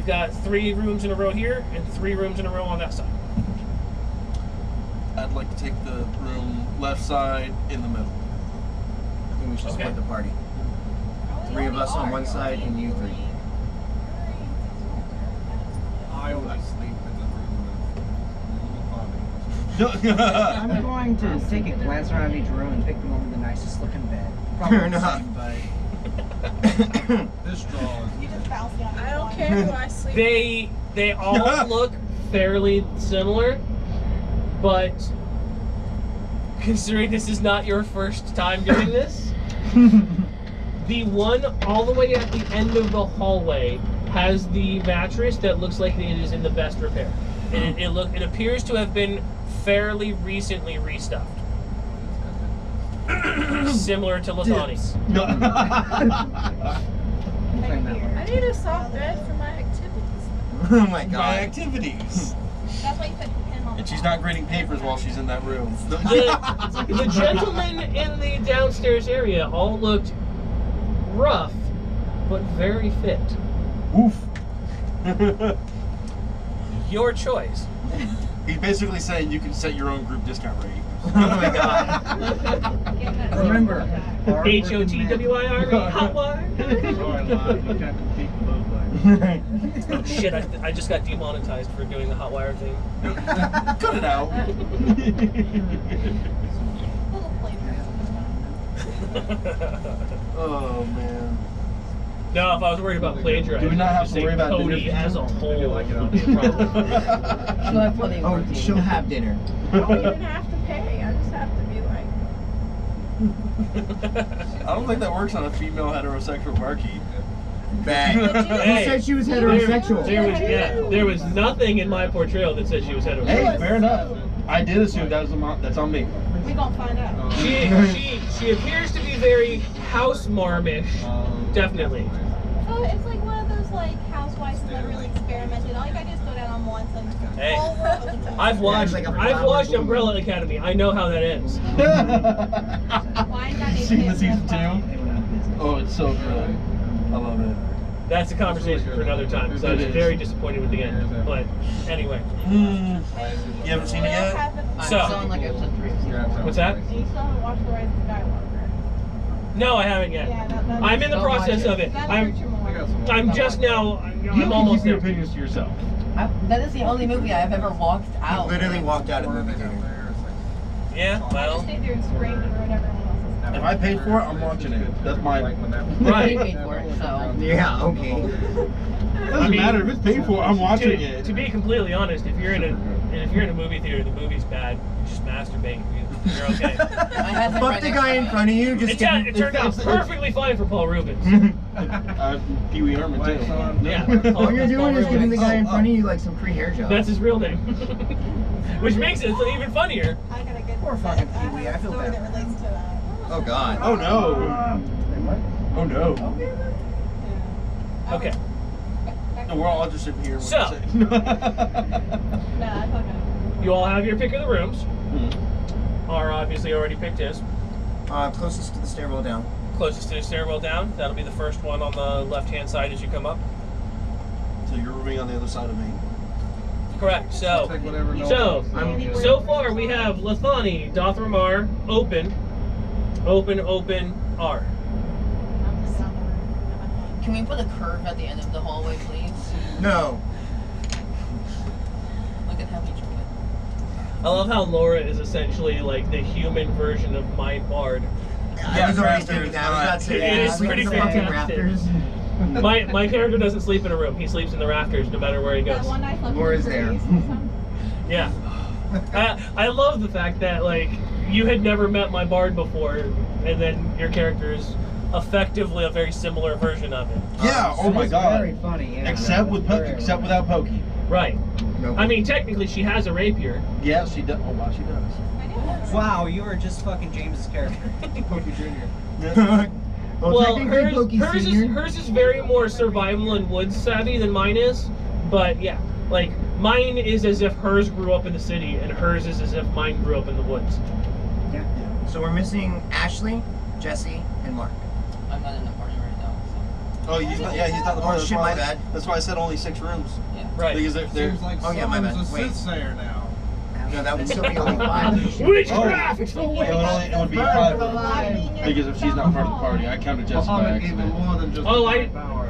we've got 3 rooms in a row here and 3 rooms in a row on that side. I'd like to take the room left side in the middle. I think we should split the party. 3 of us on one side and you 3. I only sleep in the room with I'm going to take a glance around each room and pick the one with the nicest looking bed. Probably Fair the enough. same, but this draw is I don't care who I sleep with. They all look fairly similar, but considering this is not your first time doing this, the one all the way at the end of the hallway has the mattress that looks like it is in the best repair. And it appears to have been fairly recently restuffed. Similar to Lathani's. I need a soft bed for my activities. Oh my My god. activities. That's why you put him on. And she's not grading papers while she's in that room. The gentlemen in the downstairs area all looked rough, but very fit. Oof. Your choice. He's basically saying you can set your own group discount rate. Oh my god. remember, HOTWIRE, hotwire. Oh shit, I just got demonetized for doing the hotwire thing. Cut it out. Oh man. No, if I was worried about plagiarizing, Do we not have I'd just to say worry about Cody dinner? as a whole. I like it would be a problem. she'll have plenty of work. She'll have dinner. I don't even have to pay. I just have to be like. I don't think that works on a female heterosexual barkeep. Bang. Hey, Who said she was heterosexual? There was nothing in my portrayal that said she was heterosexual. Hey, fair enough. I did assume that was that's on me. We gonna find out. She appears to be very house marmish, definitely. So it's like one of those like housewives who never really experimented. All you gotta do is go down on once and Hey. whole world opens up. I've watched like a I've flower watched bloom. Umbrella Academy. I know how that ends. Why not Seen the season 2? Oh, it's so good. I love it. That's a conversation for another time. Because I was It is. very disappointed with the end. But anyway, You haven't seen it yet? So- I'm still on like episode 3. what's that? You still haven't watched The Rise of Skywalker. No, I haven't yet. Yeah, that I'm in the Don't watch process it. of it. That I'm hurts your moral. I'm just now. You I'm can almost keep your there. opinions to yourself. That is the only movie I've ever walked out. Literally walked out of the movie theater. Yeah. I just Well. stayed there and screamed and ruined everyone else's stuff. If I paid for it, I'm watching it. That's my. I Right. paid for it, so. Yeah, okay. It doesn't matter if it's paid for. I'm watching it. To be completely honest, if you're in a movie theater, the movie's bad. You just masturbate. You're okay. My husband Fuck tried the to- guy in front of you. Just It turned out perfectly fine for Paul Rubens. Pee Wee Herman too. Yeah. All you're doing is giving the guy in front of you like some free hair job. That's his real name. Which makes it even funnier. I got a good Poor fucking Pee-wee, I have a feel story bad that for him. relates to that. Oh god. Oh no. Oh no. Okay. And we're all just sitting here. So. No, I fucking. You all have your pick of the rooms. Hmm. R obviously already picked his. Closest to the stairwell down. Closest to the stairwell down. That'll be the first one on the left-hand side as you come up. So you're rooming on the other side of me. Correct. So I'm so far we have Lathani, Dothramar, open, R. I'm just on the room. Can we put a curve at the end of the hallway, please? No. Look at how we drew it. I love how Laura is essentially like the human version of my bard. I was already thinking that. I was about to say It is that. pretty The fucking fantastic. rafters. My character doesn't sleep in a room. He sleeps in the rafters no matter where he That goes. one night left Laura's in the there. breeze or something. Yeah. I love the fact that like you had never met my bard before, and then your character is effectively a very similar version of it. Yeah. Oh my It's god. very funny, yeah. Except without Pokey. Right. Nope. I mean, technically, she has a rapier. Yeah, she does. Oh wow, she does. I didn't. Wow, you are just fucking James's character. Pokey Junior. well, technically, Pokey Senior. hers is very more survival and woods savvy than mine is. But yeah, like mine is as if hers grew up in the city, and hers is as if mine grew up in the woods. Yeah. So we're missing Ashley, Jesse, and Mark. I'm not in the party right now, so. Oh, he's not the part. shit, my bad. That's why I said only 6 rooms. Yeah. Right. Because they're Seems like Oh, yeah, my someone's bad. a Wait. soothsayer now. No, that would still be only 5. Witchcraft! it would be 5 rooms. Because if she's not part of the party, I counted Jessica by Muhammad gave him accident. more than just Oh, the power.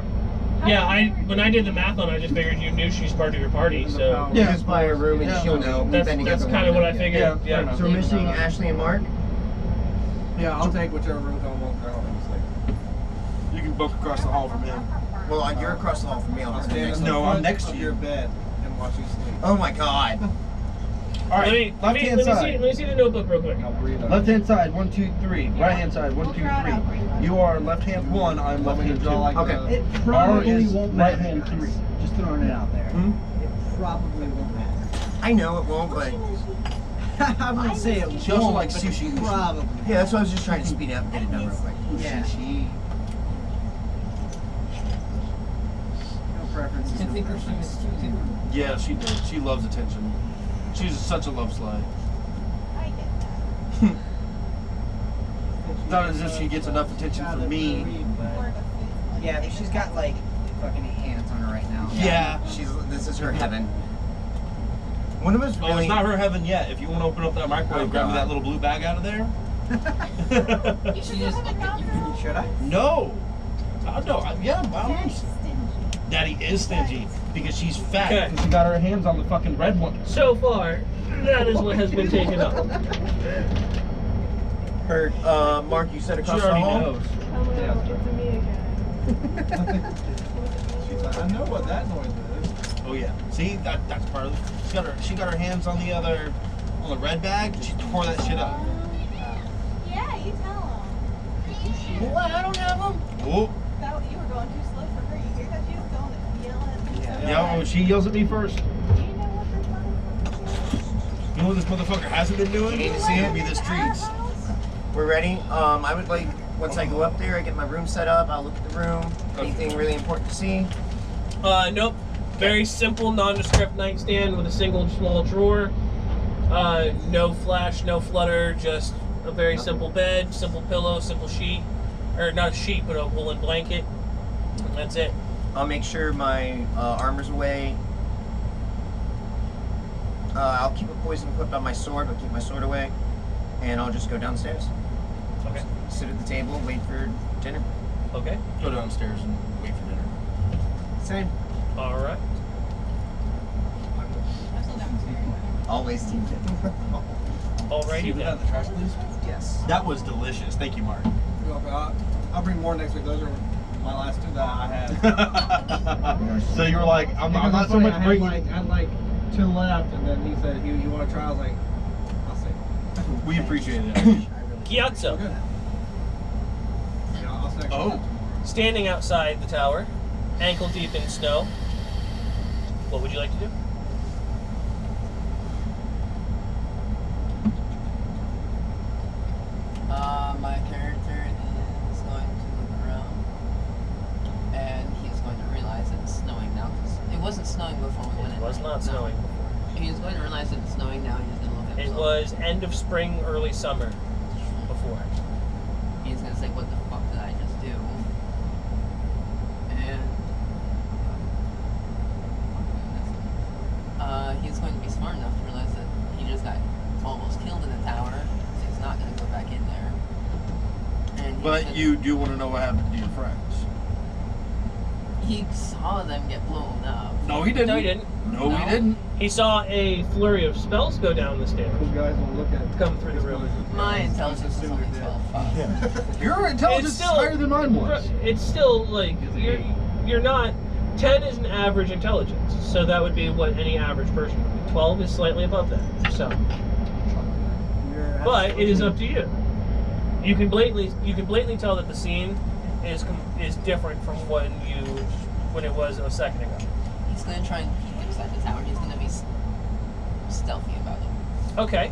Yeah, when I did the math on it, I just figured you knew she's part of your party, so Yeah. Just buy a room and Yeah. she'll know. We've that's been together kind of long what I enough. figured. Yeah, fair Yeah. enough. So we're missing Ashley and Mark. Yeah, I'll take whichever room's on one girl. You can book across the hall from him. Well, you're across the hall from me. I'll I'll have the stand next in the one. No, I'm front next to of you. your bed and watch you sleep. Oh my god. All Let right, me left-hand see. side. Let me see the notebook real quick. I'll breathe on Left-hand side, 1, 2, 3. Right-hand side, 1, 2, 3. You are left-hand 1. I'm Want me to left-hand draw 2. like Okay. the- It probably is won't right matter. hand 3. Just throwing it out there. Hmm? It probably won't matter. I know it won't, but I wouldn't say it She also won't, likes but sushi. Probably. yeah, that's why I was just trying to speed it up and get it done real quick. Yeah. No preferences. I No think her preferences. she was too. Yeah, she did. She loves attention. She's such a love slide. I get that. It's not as if she gets enough attention from me. Word of faith. Yeah, but she's got like fucking hands on her right now. Yeah. This is her heaven. One of us Oh, really. it's not her heaven yet. If you want to open up that microwave, Oh, grab me God. that little blue bag out of there. You She should just have looked a at you. girl. Should I? No. No. Yeah, Daddy's well, stingy. Daddy is stingy because she's fat. Okay. Because she got her hands on the fucking red one. So far, that is what has been taken up. Heard, Mark, you said She across the already hall. knows. Hello, it's me again. She's like, I know what that noise is. Oh yeah. See, that's part of it. She got her hands on the red bag. She tore that shit up. Yeah, you tell him. What? I don't have them. Oh. That you were going too slow for her. You hear that she was going to yell at me. so Yeah. Oh, bad. she yells at me first. Do you know what this motherfucker is? You know what this motherfucker hasn't been doing? You need to see it? Be the streets. We're ready. I would like, once I go up there, I get my room set up, I'll look at the room. Anything really important to see? Nope. Very simple, nondescript nightstand with a single small drawer. No flash, no flutter, just a very simple bed, simple pillow, simple sheet. Or not a sheet, but a woolen blanket. And that's it. I'll make sure my armor's away. I'll keep a poison equipped on my sword, but keep my sword away. And I'll just go downstairs. Okay. Sit at the table, wait for dinner. Okay. Go downstairs and wait for dinner. Same. All right. I'm still downstairs. Always team dinner. Alrighty then. the trash, please. Yes. That was delicious. Thank you, Mark. You're welcome. I'll bring more next week. Those are my last two that I had. So you were like, I'm Because not it's so funny, much I bringing. had like 2 left, and then he said, "You want to try?" I was like, "I'll see." We appreciate it. Gyatso, Okay. Yeah, I'll second Oh. that tomorrow. standing outside the tower, ankle deep in snow. What would you like to do? My character is going to look around, and he's going to realize that it's snowing now. 'Cause it wasn't snowing before we went in. It was right? not No. snowing. He's going to realize that it's snowing now. He's going to look at It himself. was end of spring, early summer before. He's going to say, "What the fuck did I just do?" And he's going to be smart enough to realize that he just got almost killed in the tower, so he's not going to go back in there. And he's But gonna- you do want to know what happened to your friends. He saw them get blown up. No, he didn't. No, he didn't. No, No. he didn't. He saw a flurry of spells go down the stairs. You guys will look at Come through the room. My intelligence is only 12. Your intelligence It's still- is higher than mine was. It's still like you're not. 10 is an average intelligence, so that would be what any average person would be. 12 is slightly above that. So, but it is up to you. You can blatantly tell that the scene is different from when it was a second ago. He's going to try and peek inside the tower. He's going to be stealthy about it. Okay.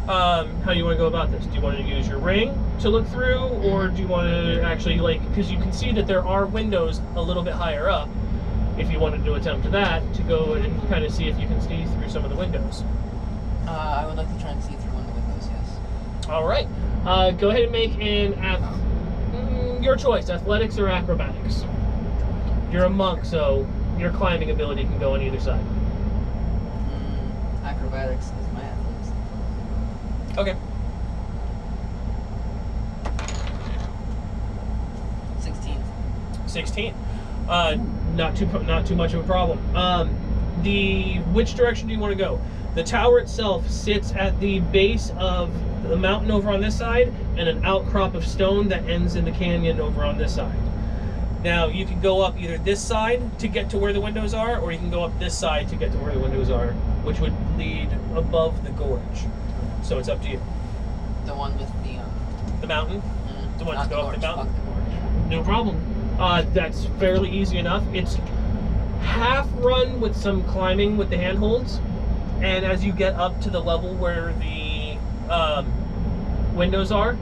How do you want to go about this? Do you want to use your ring to look through, or do you want to actually, because you can see that there are windows a little bit higher up, if you wanted to attempt that, to go and kind of see if you can see through some of the windows. I would like to try and see through one of the windows, yes. All right. Go ahead and make your choice, athletics or acrobatics. You're a monk, so your climbing ability can go on either side. Acrobatics is my athletics. Okay. 16. Not too much of a problem. Which direction do you want to go? The tower itself sits at the base of the mountain over on this side, and an outcrop of stone that ends in the canyon over on this side. Now you can go up either this side to get to where the windows are, or you can go up this side to get to where the windows are, which would lead above the gorge. So it's up to you. The one with the mountain. The one not to go up the gorge, mountain. fuck the gorge. No problem. That's fairly easy enough. It's half run with some climbing with the handholds, and as you get up to the level where the windows are,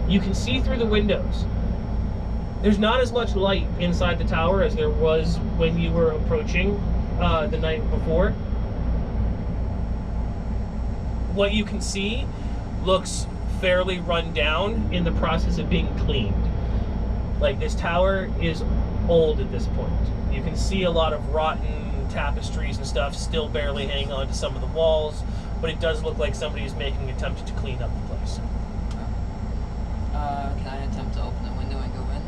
you can see through the windows. There's not as much light inside the tower as there was when you were approaching the night before. What you can see looks fairly run down, in the process of being cleaned. Like, this tower is old at this point. You can see a lot of rotten tapestries and stuff still barely hanging on to some of the walls, but it does look like somebody is making an attempt to clean up the place. Can I attempt to open the window and go in?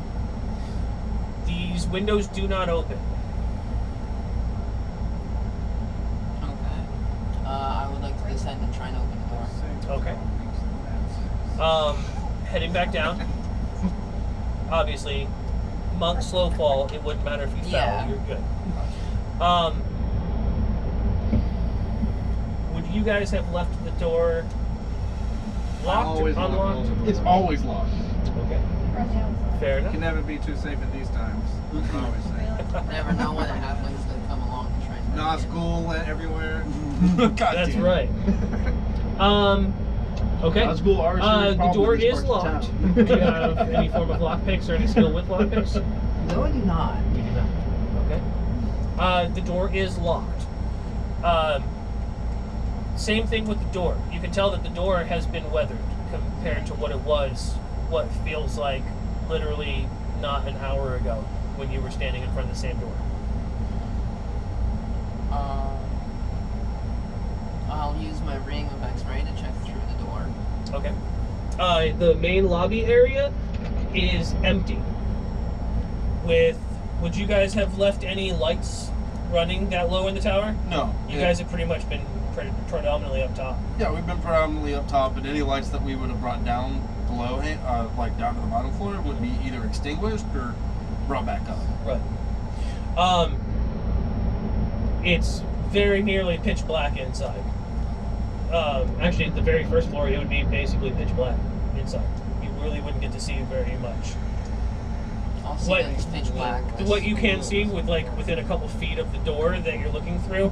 These windows do not open. Okay. I would like to descend and try and open the door. Okay. Heading back down. Obviously, monk slow fall, it wouldn't matter if you fell, Yeah. you're good. Would you guys have left the door locked or Always locked. unlocked? It's always locked. Okay. Fair You enough. can never be too safe in these times. I always say. Never know when a halfling's gonna come along and try and break Not in. school everywhere. God That's damn. right. Okay. Not school, ours is The probably door this is part of locked. town. Do you have any form of lockpicks or any skill with lockpicks? No, I do not. You do not. Okay. The door is locked. Same thing with the door. You can tell that the door has been weathered compared to what it was, what feels like literally not an hour ago when you were standing in front of the same door. I'll use my ring of X-ray to check through the door. Okay. The main lobby area is empty. Would you guys have left any lights running that low in the tower? No. You guys have pretty much been predominantly up top. Yeah, we've been predominantly up top, but any lights that we would have brought down below, like down to the bottom floor, would be either extinguished or brought back up. Right. It's very nearly pitch black inside. Actually, at the very first floor, it would be basically pitch black inside. You really wouldn't get to see very much. I'll see that it's pitch black. What you can see with within a couple feet of the door that you're looking through,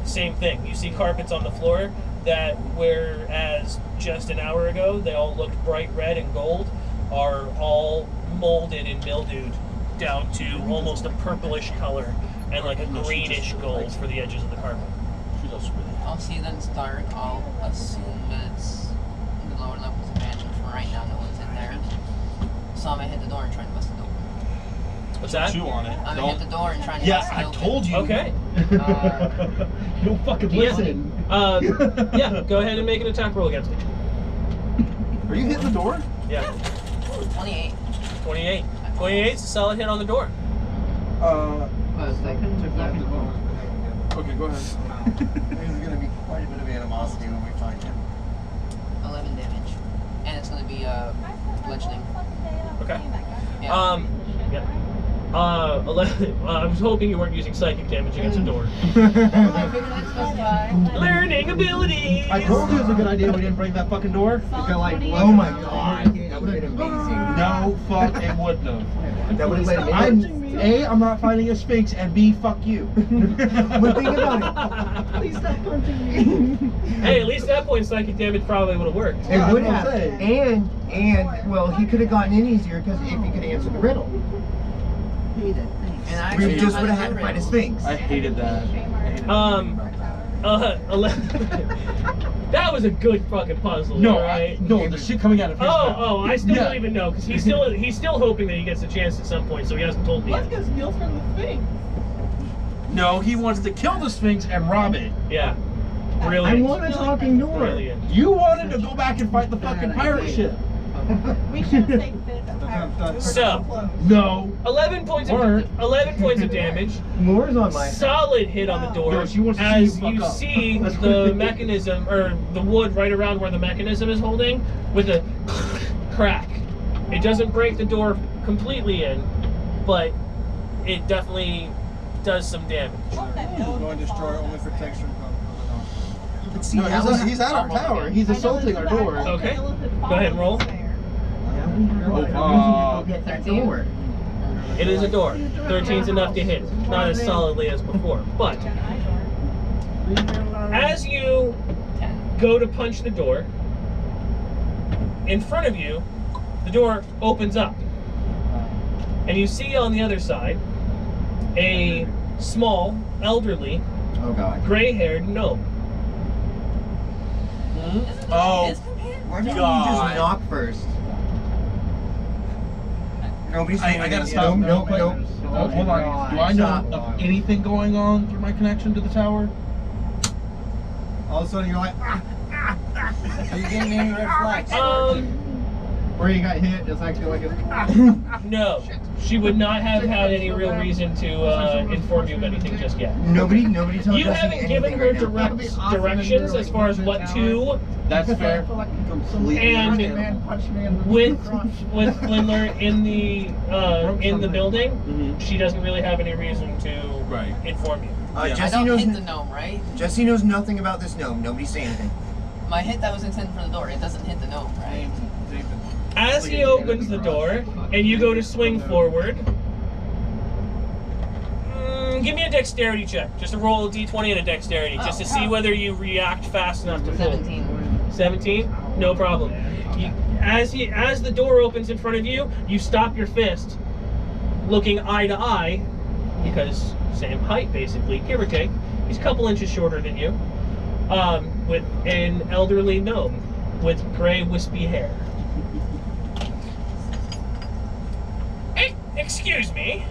same thing. You see carpets on the floor that, whereas just an hour ago they all looked bright red and gold, are all molded and mildewed down to almost a purplish color and like a greenish gold for the edges of the carpet. I'll see that it's dark. I'll assume that it's in the lower levels of the mansion. For right now, no one's in there. So I'm gonna hit the door and try and bust it open. What's that? Chew on it. I'm gonna hit the door and try and Yeah, bust it I open. told you. Okay. You don't fucking listen. Yeah, go ahead and make an attack roll against it. Are you hitting the door? Yeah. 28. 28. 28 is a solid hit on the door. Okay, go ahead. There's going to be quite a bit of animosity when we find him. 11 damage. And it's gonna be bludgeoning. Okay. Yeah. Yeah. 11. I was hoping you weren't using psychic damage against a door. Learning abilities! I told you it was a good idea we didn't break that fucking door. Oh my god. That would have been amazing. No, fuck, it wouldn't have. That would have let him in. I'm not fighting a sphinx, and B, fuck you. But think about it. Please stop punching me. Hey, at least at that point, psychic damage probably would have worked. It would I was have. gonna say. And well, he could have gotten in easier because if he could answer the riddle. Hate it. Thanks. And I We actually just know would how have to had to do fight a riddles. sphinx. I hated that. I hated 11. That was a good fucking puzzle. No, right? no, the shit coming out of his mouth. I still Yeah. don't even know because he's still hoping that he gets a chance at some point, so he hasn't told me Let's yet. go steal from the Sphinx. No, he wants to kill the Sphinx and rob it. Yeah, I brilliant. want a talking door. Brilliant. You wanted to go back and fight the fucking pirate ship. We should have stayed fit at that So, No. 11 points Weren't. of damage. More's on my side. Solid hit on the door. No, she wants to see as you you fuck up. see That's the what- mechanism or the wood right around where the mechanism is holding with a crack. It doesn't break the door completely in, but it definitely does some damage. Go and destroy only for texture. But see, No, he's at our tower. He's assaulting our door. Okay. Go ahead and roll. Go get that 13. door. It is a door. 13's enough to hit. Not as solidly as before, but as you go to punch the door, in front of you, the door opens up. And you see on the other side a small, elderly, oh god. gray-haired gnome. Oh, Why didn't you God. just knock first? Nobody's doing I gotta anything. stop. Nope, Wait. nope. Oh, hold on. Do I know of anything going on through my connection to the tower? All of a sudden you're like, ah, ah, ah. Are you getting any reflex? Where you got hit, it's actually like No. She would not have had any real reason to inform you of anything just yet. Nobody tells You us haven't given her directions as far as what to, That's fair. completely and understandable. with Lindler in the building, Mhm. she doesn't really have any reason to Right. inform you. Yeah. I Jesse don't knows. hit the gnome, right? Jesse knows nothing about this gnome. Nobody say anything. My hit that was intended for the door, it doesn't hit the gnome, right? As he opens the door and you go to swing forward, give me a dexterity check. Just to roll a d20 and a dexterity, just to see whether you react fast enough to pull. 17. 17? No problem. As the door opens in front of you, you stop your fist, looking eye to eye, because same height basically, give or take. He's a couple inches shorter than you, with an elderly gnome with gray wispy hair. Hey, excuse me.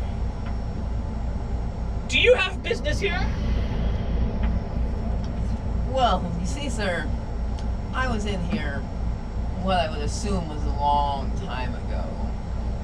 Do you have business here? Well, you see, sir, I was in here what I would assume was a long time ago.